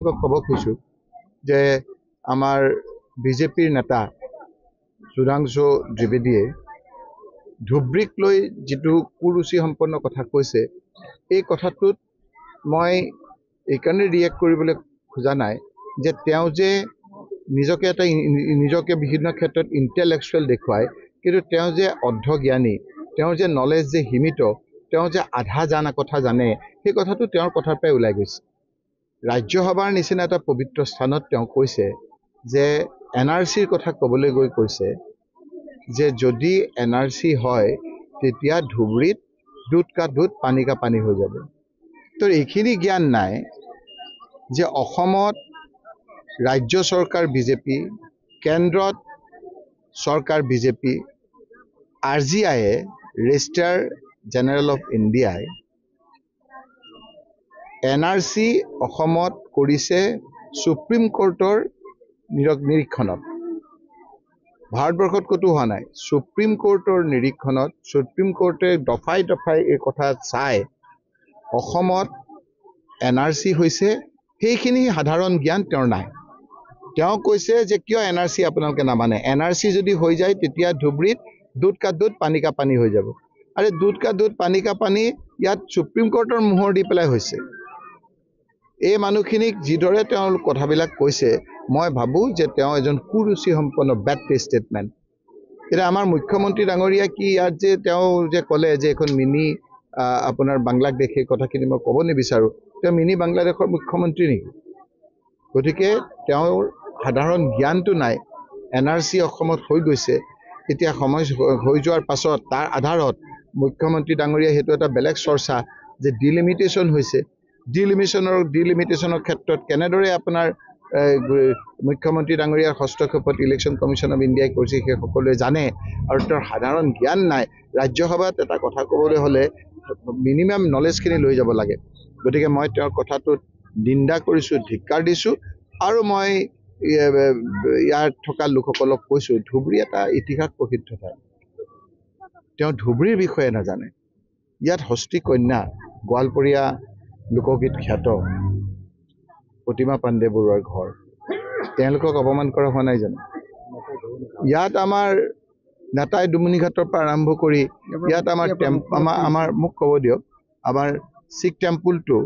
ক'ব খুজিছোঁ যে আমাৰ বিজেপিৰ নেতা সুধাংশু ত্ৰিবেদীয়ে ধুবুৰীক লৈ যিটো কুৰুচি সম্পন্ন কথা কৈছে, এই কথাটোত মই এইকাৰণে ৰিয়েক্ট কৰিবলৈ খোজা নাই যে তেওঁ যে নিজকে বিভিন্ন ক্ষেত্ৰত ইণ্টেলেকচুৱেল দেখুৱায়, কিন্তু তেওঁ যে অৰ্ধজ্ঞানী, তেওঁ যে নলেজ যে সীমিত, তেওঁ যে আধা জানা কথা জানে, সেই কথাটো তেওঁৰ কথাৰ পৰাই ওলাই গৈছে। ৰাজ্যসভাৰ নিচিনা এটা পবিত্ৰ স্থানত তেওঁ কৈছে যে NRCৰ কথা ক'বলৈ গৈ কৈছে যে যদি NRC হয় তেতিয়া ধুবুৰীত দুধ কা দুধ পানী কা পানী হৈ যাব। তো এইখিনি জ্ঞান নাই যে অসমত ৰাজ্য চৰকাৰ বিজেপি, কেন্দ্ৰত চৰকাৰ বিজেপি, RGIয়ে ৰেজিষ্ট্ৰাৰ জেনেৰেল অফ ইণ্ডিয়াই NRC অসমত কৰিছে সুপ্ৰিম কোৰ্টৰ নিৰীক্ষণত। ভাৰতবৰ্ষত ক'তো হোৱা নাই। সুপ্ৰিম কোৰ্টৰ নিৰীক্ষণত সুপ্ৰিম কোৰ্টে দফাই দফাই এই কথা চাই অসমত NRC হৈছে, সেইখিনি সাধাৰণ জ্ঞান তেওঁৰ নাই। তেওঁ কৈছে যে কিয় NRC আপোনালোকে নামানে, NRC যদি হৈ যায় তেতিয়া ধুবুৰীত দুধ কা দুধ পানী কা পানী হৈ যাব। আৰে দুধ কা দুধ পানী কা পানী ইয়াত সুপ্ৰিম কোৰ্টৰ মোহৰ দি পেলাই হৈছে। এই মানুহখিনিক যিদৰে তেওঁ কথাবিলাক কৈছে, মই ভাবোঁ যে তেওঁ এজন কুৰুচি সম্পন্ন বেড ষ্টেটমেণ্ট। এতিয়া আমাৰ মুখ্যমন্ত্ৰী ডাঙৰীয়া কি ইয়াত যে তেওঁ যে ক'লে যে এখন মিনি আপোনাৰ বাংলাদেশ, সেই কথাখিনি মই ক'ব নিবিচাৰোঁ। তেওঁ মিনি বাংলাদেশৰ মুখ্যমন্ত্ৰী নেকি? গতিকে তেওঁৰ সাধাৰণ জ্ঞানটো নাই। NRC অসমত হৈ গৈছে, এতিয়া সময় হৈ যোৱাৰ পাছত তাৰ আধাৰত মুখ্যমন্ত্ৰী ডাঙৰীয়া সেইটো এটা বেলেগ চৰ্চা যে ডিলিমিটেশ্যন হৈছে। ডিলিমিটেশ্যনৰ ক্ষেত্ৰত কেনেদৰে আপোনাৰ মুখ্যমন্ত্ৰী ডাঙৰীয়াৰ হস্তক্ষেপত ইলেকশ্যন কমিশ্যন অফ ইণ্ডিয়াই কৰিছে সেই সকলোৱে জানে, আৰু তেওঁৰ সাধাৰণ জ্ঞান নাই। ৰাজ্যসভাত এটা কথা ক'বলৈ হ'লে মিনিমাম নলেজখিনি লৈ যাব লাগে। গতিকে মই তেওঁৰ কথাটোত নিন্দা কৰিছোঁ, ধিক্কাৰ দিছোঁ, আৰু মই ইয়াত থকা লোকসকলক কৈছোঁ ধুবুৰী এটা ইতিহাস প্ৰসিদ্ধ ঠাই। তেওঁ ধুবুৰীৰ বিষয়ে নাজানে। ইয়াত হস্তি কন্যা, গোৱালপৰীয়া লোকগীত খ্যাত প্ৰতিমা পাণ্ডে বৰুৱাৰ ঘৰ। তেওঁলোকক অপমান কৰা হোৱা নাই জানো? ইয়াত আমাৰ নেতাই দুমুনিঘাটৰ পৰা আৰম্ভ কৰি ইয়াত আমাৰ মোক ক'ব দিয়ক, আমাৰ শিখ টেম্পুলটো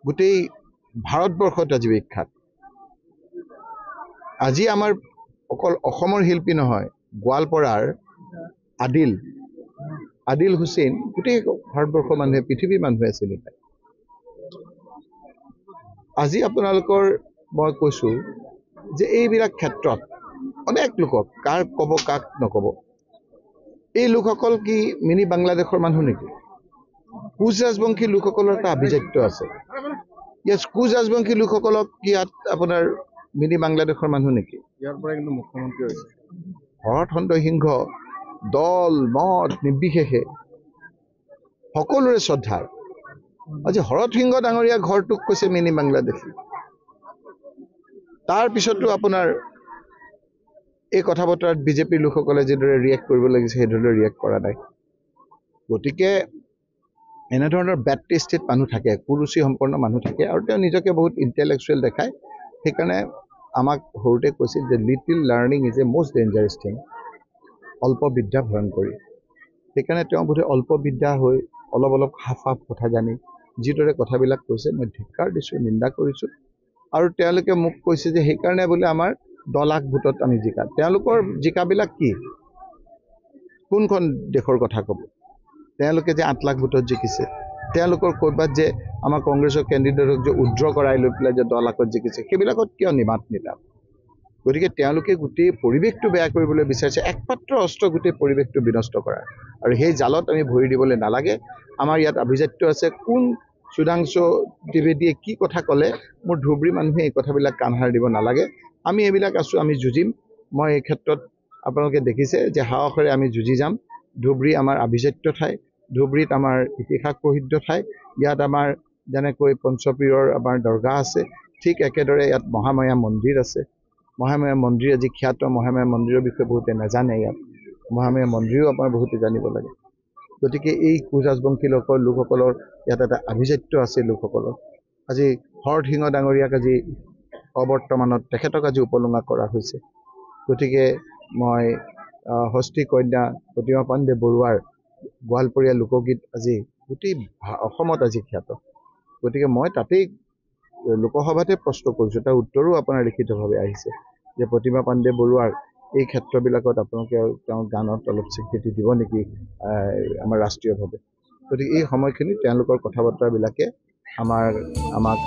গোটেই ভাৰতবৰ্ষত আজি বিখ্যাত। আজি আমাৰ অকল অসমৰ শিল্পী নহয়, গোৱালপাৰাৰ আদিল হুছেইন গোটেই ভাৰতবৰ্ষৰ মানুহে, পৃথিৱীৰ মানুহে চিনি পায়। আজি আপোনালোকৰ মই কৈছোঁ যে এইবিলাক ক্ষেত্ৰত অনেক লোকক কাক ক'ব কাক নক'ব, এই লোকসকল কি মিনি বাংলাদেশৰ মানুহ নেকি? কোচ ৰাজবংশী লোকসকলৰ এটা আভিজাত্য আছে। ইয়াত কোচ ৰাজবংশী লোকসকলক কি ইয়াত আপোনাৰ মিনি বাংলাদেশৰ মানুহ নেকি? ইয়াৰ পৰা কিন্তু মুখ্যমন্ত্ৰী হৈছে শৰৎচন্দ্ৰ সিংহ, দল মত নিৰ্বিশেষে সকলোৰে শ্ৰদ্ধাৰ। আজি শৰৎ সিংহ ডাঙৰীয়া ঘৰটোক কৈছে মিনি বাংলাদেশী। তাৰপিছতো আপোনাৰ এই কথা বতৰাত বিজেপিৰ লোকসকলে যিদৰে ৰিয়েক্ট কৰিব লাগিছে সেইদৰে ৰিয়েক্ট কৰা নাই। গতিকে এনেধৰণৰ বেড টেষ্টেড মানুহ থাকে, কুৰুচি সম্পন্ন মানুহ থাকে, আৰু তেওঁ নিজকে বহুত ইণ্টেলেকচুৱেল দেখায়। সেইকাৰণে আমাক সৰুতে কৈছিল যে little learning is a most dangerous thing, অল্প বিদ্যা ভয়ংকৰী। সেইকাৰণে তেওঁ বোধহয় অল্প বিদ্যা হৈ অলপ হাফ কথা জানি যিদৰে কথাবিলাক কৈছে, মই ধিক্কাৰ দিছোঁ, নিন্দা কৰিছোঁ। আৰু তেওঁলোকে মোক কৈছে যে সেইকাৰণে বোলে আমাৰ 10 লাখ ভোটত আমি জিকা। তেওঁলোকৰ জিকাবিলাক কি? কোনখন দেশৰ কথা ক'ব? তেওঁলোকে যে 8 লাখ ভোটত জিকিছে, তেওঁলোকৰ ক'ৰবাত যে আমাৰ কংগ্ৰেছৰ কেণ্ডিডেটক যে উইড্ৰ কৰাই লৈ পেলাই যে 10 লাখত জিকিছে, সেইবিলাকত কিয় নিমাত নিতাপ? গতিকে তেওঁলোকে গোটেই পৰিৱেশটো বেয়া কৰিবলৈ বিচাৰিছে, একমাত্ৰ অস্ত্ৰ গোটেই পৰিৱেশটো বিনষ্ট কৰা, আৰু সেই জালত আমি ভৰি দিবলৈ নালাগে। আমাৰ ইয়াত আভিজাত্য আছে। কোন সুধাংশু ত্ৰিবেদীয়ে কি কথা ক'লে, মোৰ ধুবুৰী মানুহে এই কথাবিলাক কাণসাৰ দিব নালাগে। আমি এইবিলাক আছোঁ, আমি যুঁজিম। মই এই ক্ষেত্ৰত আপোনালোকে দেখিছে যে সাহসেৰে আমি যুঁজি যাম। ধুবুৰী আমাৰ আভিজাত্য ঠাই, ধুবুৰীত আমাৰ ইতিহাস প্ৰসিদ্ধ ঠাই। ইয়াত আমাৰ যেনেকৈ পঞ্চপীৰৰ আমাৰ দৰগাহ আছে, ঠিক একেদৰে ইয়াত মহামায়া মন্দিৰ আছে। মহামায়া মন্দিৰ আজি খ্যাত। মহামায়া মন্দিৰৰ বিষয়ে বহুতে নাজানে। ইয়াত মহামায়া মন্দিৰো আমাৰ বহুতে জানিব লাগে। গতিকে এই কোচ ৰাজবংশী লোকসকলৰ ইয়াত এটা আভিজাত্য আছে। লোকসকলৰ আজি হৰধিঙ ডাঙৰীয়াক আজি অবৰ্তমানত তেখেতক আজি উপলুঙা কৰা হৈছে। গতিকে মই হস্তি কন্যা প্ৰতিমা পাণ্ডে বৰুৱাৰ গোৱালপৰীয়া লোকগীত আজি গোটেই অসমত আজি খ্যাত। গতিকে মই তাতেই লোকসভাতে প্ৰশ্ন কৰিছোঁ, তাৰ উত্তৰো আপোনাৰ লিখিতভাৱে আহিছে যে প্ৰতিমা পাণ্ডে বৰুৱাৰ এই ক্ষেত্ৰবিলাকত আপোনালোকে তেওঁৰ গানত অলপ স্বীকৃতি দিব নেকি আমাৰ ৰাষ্ট্ৰীয়ভাৱে। গতিকে এই সময়খিনি তেওঁলোকৰ কথা বতৰাবিলাকে আমাক